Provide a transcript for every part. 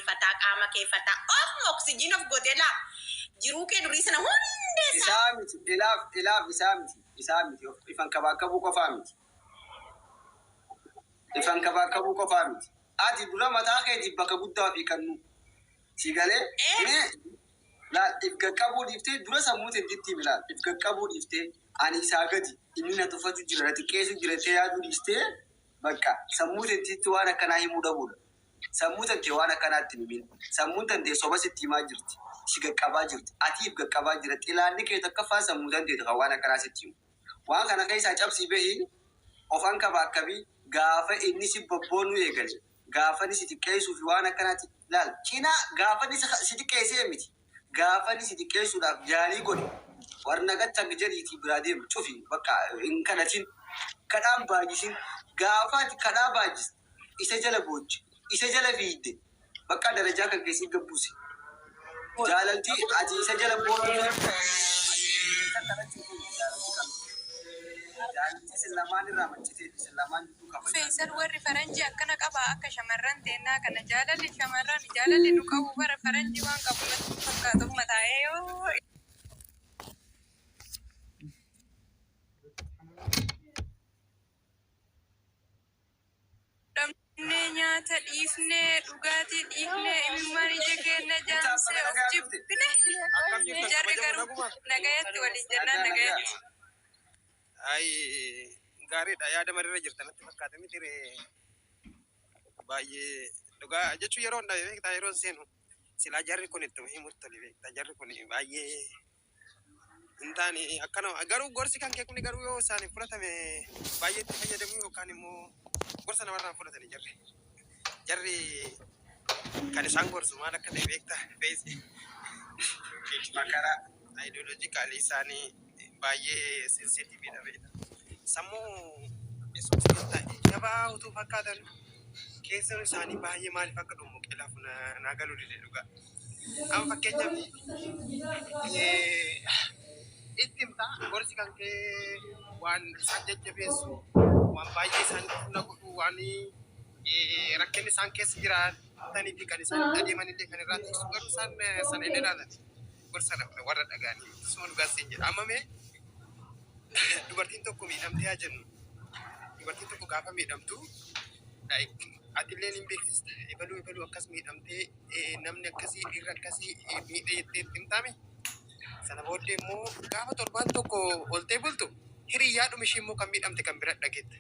fataa qaama kee fataa of oksijiin of godhe laa jiruu kee durii sana hundee isaa miti ilaaf isaa miti ifan kabaakabuu qofaa miti ifan kabaakabuu qofaa miti ati dura mataa keetii bakka guddaa fi kannu si galee laal ifga qabuu dhiiftee dura sammuutiin ditti milaal ifga qabuu dhiiftee ani isaa gadi inni na tuffatu jira na xiqqeessu jira tee yaaduu dhiistee bakka sammuutiin ditti waan akkanaa himuu dhabuudha. Sammuu tantee waan akkanaatti himin sammuun tantee soba sitti himaa jirti si gaqqabaa jirti atiif gaqqabaa jira xilaanni kee takkaffaa sammuu tantee kan waan akkanaa sitti himu waan kana keessaa cabsii bahii ofan kabaakkabii gaafa inni si bobboonuu eegale gaafa inni si xiqqeessuu fi waan akkanaatti laal cinaa gaafa inni si xiqqeessee miti gaafa inni si xiqqeessuudhaaf jaalii godhe warna gattang jedhiitii biraa deemu cufi bakka hin kadhatin kadhaan baajisin gaafa ati kadhaa baajis isa jala booji. Isa jala fiidde bakka darajaa kan keessi gabbuuse jaalaltii ati isa jala boonu jaalaltii sillamaan irraa mancitee sillamaan Feesal warri faranjii akkana qaba akka shamarran teennaa kana jaalalli nu qabu bara faranjii waan qabu natti fakkaatu mataa'ee yoo nyaata dhiifnee dhugaatii dhiifnee imimmaan ija keenya jaansee of jibbine jarri garuu nagayatti waliin jennaan nagayatti. Gaariidha yaada marirra jirta natti fakkaata miti baay'ee dhugaa jechuun yeroo hundaa beektaa yeroo seenu silaa jarri kun itti himutti toli beektaa jarri kun baay'ee hin taane akkana garuu gorsi kan kee kun garuu yoo isaaniif fudhatame baay'ee itti fayyadamu yookaan immoo gorsa namarraan fudhatanii jarri kan isaan gorsu maal akka ta'e beektaa feesi makaraa ideoloojikaalii isaanii baay'ee sensitiiviidha beektaa sammuu yesuus ta'e jabaa utuu fakkaatan keessan isaanii baay'ee maaliif akka dhumu qilaaf naa galuu dide dhugaa amma fakkeenyaaf itti himta gorsi kan kee waan isaan jajjabeessu waan baay'ee isaan humna godhu waan rakkinni isaan keessa jiraatanii fi kan isaan adeemanillee kan irraa tiksu garuu isaan sana hin ilaalati gorsa warra dhagaanii suma dhugaasiin jedha ammamee dubartiin tokko miidhamtee haa jennu dubartiin tokko gaafa miidhamtu atilleen hin beeksista ebaluu akkas miidhamtee namni akkasii dhiirri akkasii miidhee jettee himtaami sana booddee immoo gaafa torbaan tokko oltee bultu hiriyyaadhuma ishee immoo kan miidhamte kan bira dhageette.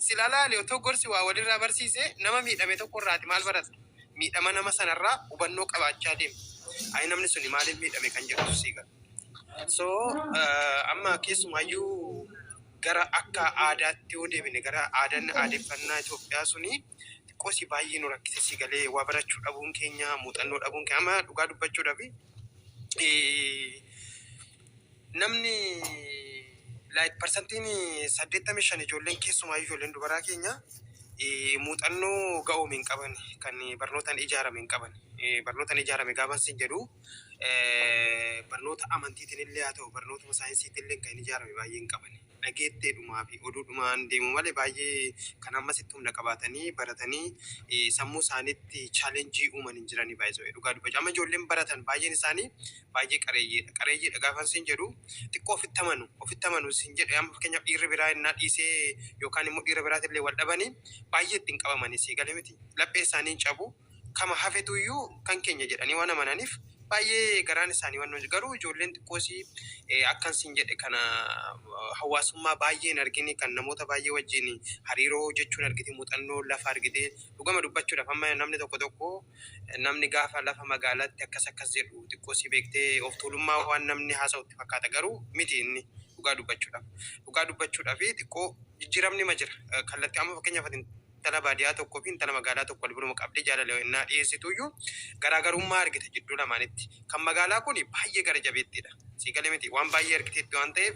Silaalaali otoo gorsi waa walirraa barsiise nama miidhame tokko irraati maal barata miidhama nama sanarraa hubannoo qabaachaa deema. Ayi namni suni maaliif miidhame kan jedhu siiga. So amma keessumaayyuu gara akka aadaatti yoo deebine gara aadeffannaa Itoophiyaa suni xiqqoosi baay'ee nu rakkise si galee waa barachuu dhabuun keenya muuxannoo dhabuun keenya amma dhugaa dubbachuudhaaf namni like percentiin 85 ijoolleen keessumaayyuu ijoolleen dubaraa keenya muuxannoo ga'uu hin qaban kan barnootaan ijaarame hin qaban barnootaan ijaarame gaafa sin jedhu barnoota amantiitiin illee haa ta'u barnoota saayinsiitiin illee kan ijaarame baay'ee hin qaban dhageetteedhumaa fi oduudhumaan deemu malee baay'ee kan ammas humna qabaatanii baratanii sammuu isaaniitti chaalenjii uuman hin jiranii baay'ee dhugaa dubbachuu amma ijoolleen baratan baay'een isaanii baay'ee qareeyyiidha gaafa sin jedhu xiqqoo ofitti amanu sin jedhe amma fakkeenyaaf dhiirri biraa innaa dhiisee yookaan immoo dhiira biraatillee wal dhabanii baay'ee ittiin qabamanii si galee miti laphee isaanii cabu kama hafetuyyuu kan keenya jedhanii waan amananiif baay'ee garaan isaanii waan garuu ijoolleen xiqqoosii akkan sin jedhe kana hawaasummaa baay'ee hin argine kan namoota baay'ee wajjin hariiroo jechuun argite muuxannoo lafa argite dhugama dubbachuudhaaf amma namni tokko namni gaafa lafa magaalaatti akkas jedhu xiqqoosii beektee of tuulummaa waan namni haasa'utti fakkaata garuu miti inni dhugaa dubbachuudhaaf xiqqoo jijjiiramni ma jira kallattii amma fakkeenyaaf intala baadiyyaa tokkoo fi intala magaalaa tokko wal biruma qabdee jaalala innaa dhiyeessituyyuu garaagarummaa argite jidduu lamaanitti kan magaalaa kun baay'ee gara jabeettiidha si galee miti waan baay'ee argiteetti waan ta'eef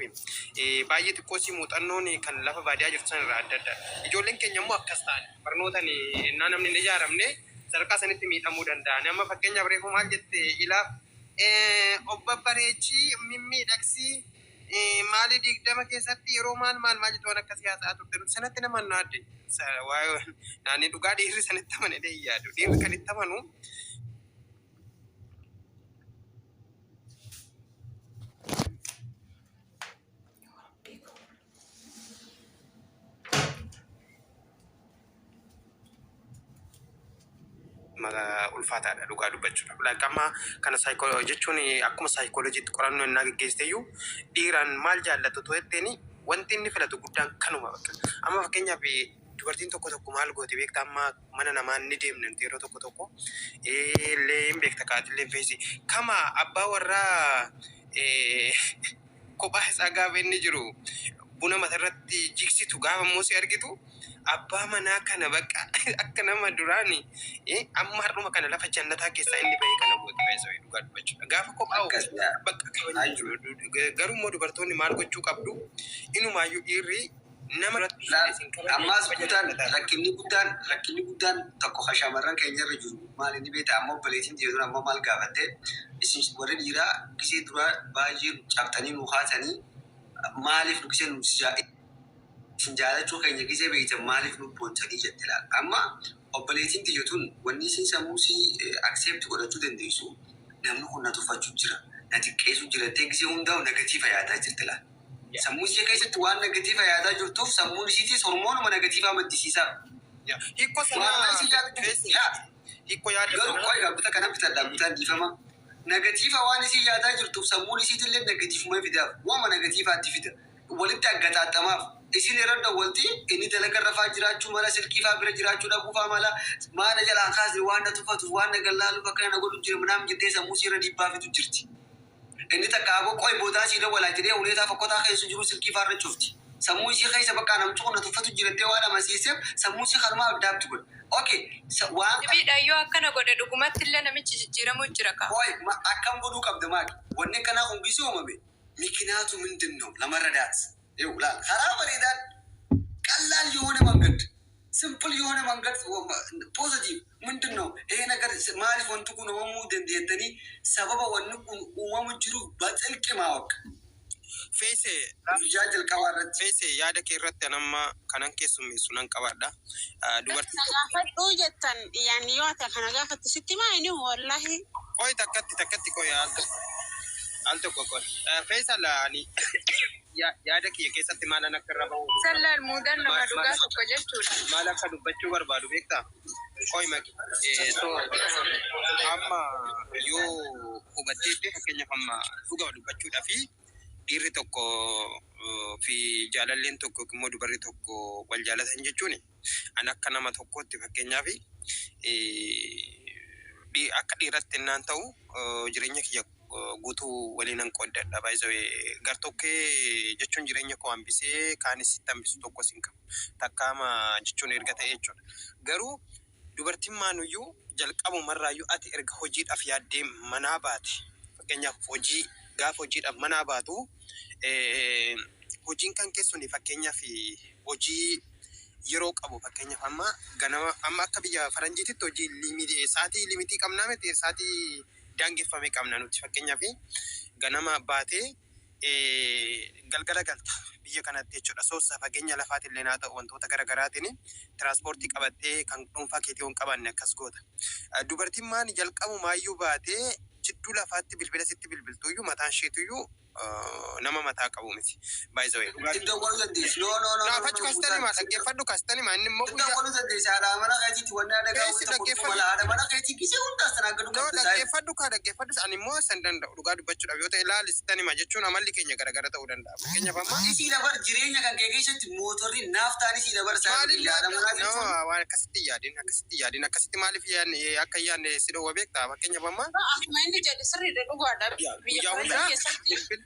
baay'ee xiqqoosii muuxannoon kan lafa baadiyyaa jirtu san irraa adda ijoolleen keenya immoo akkas ta'an barnootaan innaa namni hin ijaaramne sadarkaa sanitti miidhamuu danda'an amma fakkeenyaaf reefuu maal jette ilaaf obba bareechii mimmiidhagsii maali 20 keessatti yeroo maal jettu waan akkasii haasa'aa turte sanatti nama nu adde naanni dhugaa dhiirri sanitti amanee yaadu dhiirri kan itti amanu ulfaataadha dhugaa dubbachuudha. Lakkama kana jechuun akkuma saayikooloojiitti qorannoo innaa geggeessiteeyyuu dhiiraan maal jaallatu to'etteeni wanti inni filatu guddaan kanuma bakka. Amma fakkeenyaaf dubartiin tokko maal gooti beektaa amma mana namaa ni deemnan yeroo tokko illee hin beekta kaatillee feesi. Kama abbaa warraa kophaa isaa gaafa inni jiru buna matarratti jiksitu gaafa muusii argitu abbaa manaa kana bakka akka nama duraani amma har'uma kana lafa jannataa keessaa inni bahee kana booti baay'ee dhugaa dubbachuudha. Gaafa kophaa bakka kabajaa jiru. Garuu immoo dubartoonni maal gochuu qabdu inumaayyuu dhiirri nama ammaas rakkinni guddaan tokko shamarran keenya irra jiru maal inni beektaa amma obboleettiin dhiyeessuun amma maal gaafatte isin warri dhiiraa gisee duraa baay'ee cabtanii nu haasanii maaliif gisee nu isin jaalachuu keenya gisee beektan maaliif nu boonsanii jette laala. Amma obboleettiin dhiyeessuun wanni isin samuusii akseepti godhachuu dandeessu namni kun na tuffachuu jira na xiqqeessuu jira ta'e gisee hundaa'u negatiiva yaadaa jirti laala. Sammuu ishee keessatti waan negatiiva yaadaa jirtuuf sammuun ishiitis hormoonuma negatiivaa maddisiisaa. Hiikko yaada garuu qoy gaabbata kana bitadhaan bitaan dhiifama. Negatiiva waan isii yaadaa jirtuuf sammuun ishiitillee negatiivuma fidaaf waama negatiivaatti fida. Walitti aggataattamaaf isin yeroo dawwalti inni dalaga rafaa jiraachuu mala silkiifaa bira jiraachuu dhabuufaa mala maana jalaan kaasne waan na tuffatu waan na gallaalu bakka kana godhu jira manaam jettee sammuu ishee irra dhiibbaa fidu jirti. Inni takka aboo qoy boodaa si dawwalaa jedhee uleetaa fakkotaa keessa jiru silkiifaa irra cufti. Sammuu ishee keessa bakka namtu qonna tuffatu jirattee waan amansiiseef sammuu ishee harmaa addaabti godha. Okay, waan Bidhayyoo akkana godhe dhugumatti illee namichi jijjiiramuu jira kaa. qoy akkam godhuu qabda maali? Wanni kanaa hundisii uumame ምክንያቱ ምንድን ነው ለመረዳት ይውላል karaa bareedaan ቀላል የሆነ መንገድ ሲምፕል የሆነ መንገድ ፖዚቲቭ ምንድን ነው ይሄ ነገር ማሊፍ ወንቱ ኩን ሆሙ ደንደተኒ ሰበበ ወንኩ ኡማሙ ጅሩ በጥልቅ ማወቅ feese ጃጅል ቀባረት feese yaada kee irratti anamma kanan keessummeessu nan qabaadha. Dubartiin Gaafadhuu jettan yaani yoo ta'e kana gaafatti sitti maayini wallahi. qoy takkatti qoy al tokko qoy feesa laani yaada kiyya keessatti maalan akka irra bahu Sallaan muudaan nama dhugaa tokko jechuudha. maal akka dubbachuu barbaadu beektaa? Qoy maqi amma yoo hubatteetti fakkeenyaaf amma dhugaa dubbachuudhaa fi dhiirri tokko fi jaalalleen tokko immoo dubarri tokko wal jaalatan jechuun an akka nama tokkootti fakkeenyaaf akka dhiiratti innaan ta'u jireenya kiyya guutuu waliinan qoodadha. Baay'ee gartokkee jechuun jireenya koo hambisee kaanis itti hambisu tokko sin qabu. Takkaama jechuun erga ta'e jechuudha. Garuu dubartiin maanuyyuu jalqabumarraayyuu ati erga hojiidhaaf yaaddee manaa baate fakkeenyaaf gaafa hojiidhaaf manaa baatu hojiin kan keessuun fakkeenyaaf hojii yeroo qabu fakkeenyaaf amma akka biyya faranjiititti hojii sa'aatii limitii qabnaa miti sa'aatii daangeffame qabna nuti fakkeenyaaf ganama baatee galgala galta biyya kanatti jechuudha. Soosaa fageenya lafaatillee haa ta'u wantoota garaagaraatiin tiraanspoortii qabattee kan dhuunfaa keetii hin qabanne akkas goota. Dubartiin maan jalqabumaayyuu baatee jidduu lafaatti bilbila sitti bilbiltuuyyuu mataan isheetuyyuu nama mataa qabu miti. Baay'ee iddoo waluu dandeessi. No. Naafachu kastanii maa dhaggeeffadhu kastanii maa inni immoo iddoo waluu dandeessi. Haadha mana keetiitti wanni adda gaafatu mala haadha mana keetii gisee hundaas tanaagadu qabda. Dhaggeeffadhu ani immoo san danda'u dhugaa dubbachuudhaaf yoo ta'e ilaalistanii maa jechuun amalli keenya garagara ta'uu danda'a. Fakkeenyaaf amma isii dabar jireenya kan kee keessatti mootorri naaftaan isii dabar waan akkasitti yaadin akkasitti maaliif akka yaadne si dhowwa beektaa fakkeenyaaf amma Akkuma inni jedhe sirriidha dhugaadha. Biyya kana keessatti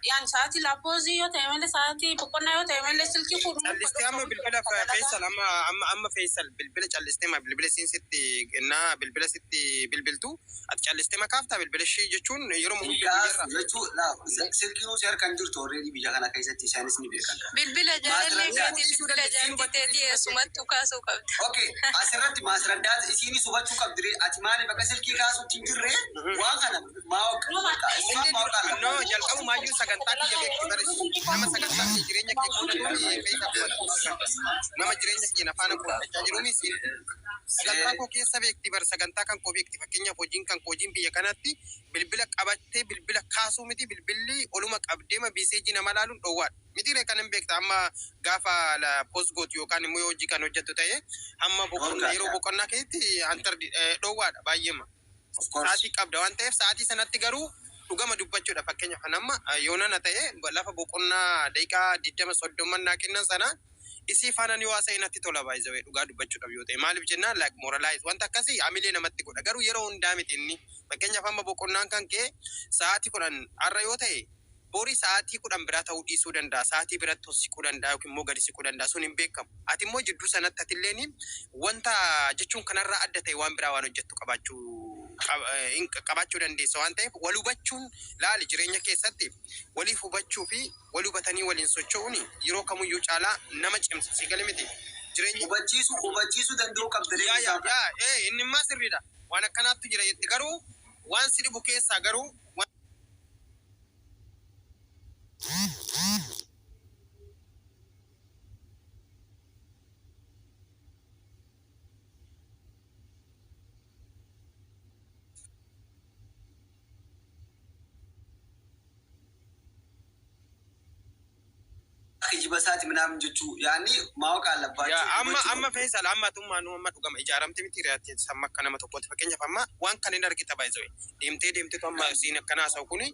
yaan sa'aatii laappoozii yoo ta'e malee sa'aatii boqonnaa yoo ta'e malee silkii fuudhuu. callistee amma bilbila Feesal amma Feesal bilbila callistee ma bilbila sitti kennaa bilbila sitti bilbiltu ati callistee ma kaaftaa bilbila ishee jechuun yeroo hundaa jechuun silkiin usee harkaan jirtu already biyya kana keessatti isaanis ni beekan. Bilbila jaalallee keetii bilbila jaalliteetii eessumattuu kaasuu qabda. Okay, asirratti maasraddaat isiinis hubachuu qabdire ati maaliif akka silkii kaasuutti hin jirre waan kana maawqa. no No, jalqabu maayyuu sagantaa kiyya beekti baris. Nama sagantaa kiyya jireenya kee qoodatuuni beekaa nama jireenya kiyya afaana qoodachaa jiruunis sagantaa koo keessa beekti bar sagantaa kan koo beekti fakkeenyaaf hojiin biyya kanatti bilbila qabattee bilbila kaasuu miti bilbilli oluma qabdeema biiseejii nama laaluun dhoowwaadha. Mitiiree kan hin beekta amma gaafa post goot yookaan immoo hojii kan hojjettu ta'e amma yeroo boqonnaa keessatti antar dhoowwaadha baay'eema. Sa'aatii qabda waan ta'eef sa'aatii sanatti garuu dhugama dubbachuudha fakkeenyaaf kan amma yoonana ta'e lafa boqonnaa daqiiqaa 20-30 naa kennan sana isii faana ni waasa inatti tola baay'ee dhugaa dubbachuudhaaf yoo ta'e maaliif jennaan like moralize wanta akkasii amilee namatti godha garuu yeroo hundaa miti inni fakkeenyaaf amma boqonnaan kan kee sa'aatii 10 har'a yoo ta'e borii sa'aatii 10 biraa ta'uu dhiisuu danda'a sa'aatii biratti siquu danda'a yookiin immoo gadi siquu danda'a sun hin beekamu ati immoo jidduu sanatti atilleen wanta jechuun kanarraa adda ta'e waan biraa waan hojjettu qabaachuu dandeessa waan ta'eef wal hubachuun laali jireenya keessatti waliif hubachuu fi wal hubatanii waliin socho'uun yeroo kamiyyuu caalaa nama cimsa si galee miti jireenya hubachiisuu danda'uu qabdanii inni immoo sirriidha waan akkanaatti jira jetti garuu waan si dhibu keessaa garuu kijibasaati ምናምን ጀቹ ያኒ ማወቅ አለባችሁ amma feesal amma tummaanu amma dhugama ijaaramte miti reetti samma kana nama tokkotti fakkeenyaaf amma waan kan hin argita baay'ee deemtee amma siin akkana haasa'u kuni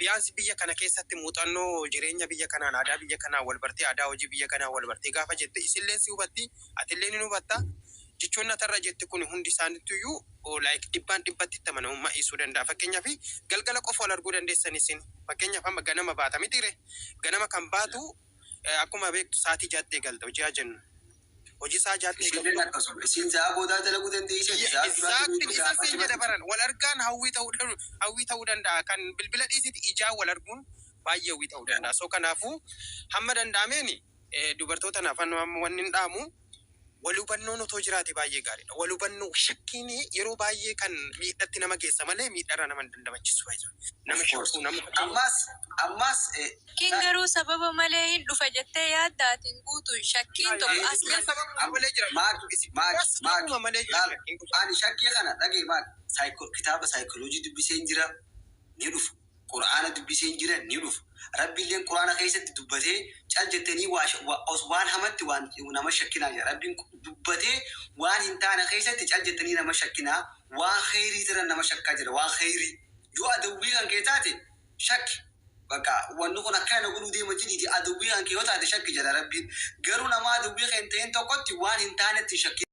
biyaansi biyya kana keessatti muuxannoo jireenya biyya kanaan aadaa biyya kanaa wal bartee aadaa hojii biyya kanaa wal bartee gaafa jette isilleen si hubatti atillee ni hubatta jechuun natarra jette kun hundi isaaniittuyuu like dhibbatti tamanamummaa ibsuu danda'a fakkeenyaaf galgala qofa wal arguu dandeessan isin fakkeenyaaf amma ganama baata mitiire ganama kan baatu akkuma beektu sa'aatii jaattee galta hojii jennu hojii isaa jaattee galta isin sa'a boodaa dalaguu dandeessan isa siin jedha baran wal argaan hawwii ta'uu danda'a kan bilbila dhiisiti ijaa wal arguun baay'ee hawwii ta'uu danda'a so kanaafuu hamma danda'ameen dubartoota naafan wanni hin dhaamu walubannoo otoo jiraate baay'ee gaariidha. Walubannoo shakkiin yeroo baay'ee kan miidhatti nama geessa malee miidharra nama dandamachiisu nama shakkuu nama ammas kin garuu sababa malee hin dhufa jettee yaaddaatiin guutu shakkiin tokko ani shakkii kana dhagee maal kitaaba saayikooloojii dubbiseen jira ni dhufu quraana dubbiseen jira ni dhufu rabbiilleen quraana keessatti dubbatee cal jettanii waan hamatti waan nama shakkinaa jira rabbiin dubbatee waan hin taane keessatti cal jettanii nama shakkinaa waan khayrii jira nama shakkaa jira waan khayrii yoo adawwii kan kee taate shakki bakka wanni kun akkana godhuu deema jedhiiti adawwii kan kee yoo taate shakki jira rabbiin garuu nama adawwii kan ta'een tokkotti waan hin taanetti shakki